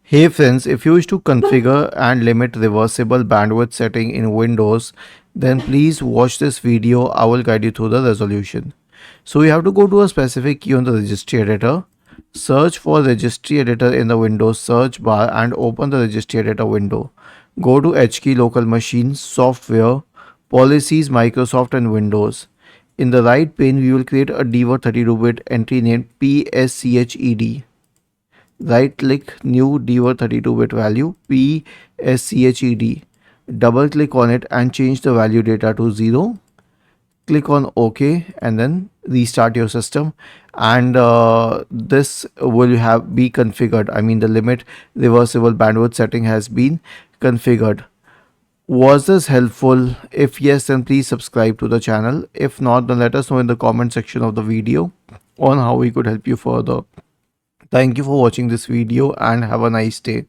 Hey friends, if you wish to configure and limit reversible bandwidth setting in Windows, then please watch this video. I will guide you through the resolution. So you have to go to a specific key on the registry editor, search for registry editor in the Windows search bar and open the registry editor window. Go to HKey local machine, software, policies, Microsoft and Windows. In the right pane, we will create a DWORD 32-bit entry named PSCHED. Right click new DWORD 32-bit value PSCHED. Double click on it and change the value data to 0. Click on OK and then restart your system, and this will have be configured. I mean, the limit reversible bandwidth setting has been configured. Was this helpful? If yes, then please subscribe to the channel. If not, then let us know in the comment section of the video on how we could help you further. Thank you for watching this video and have a nice day.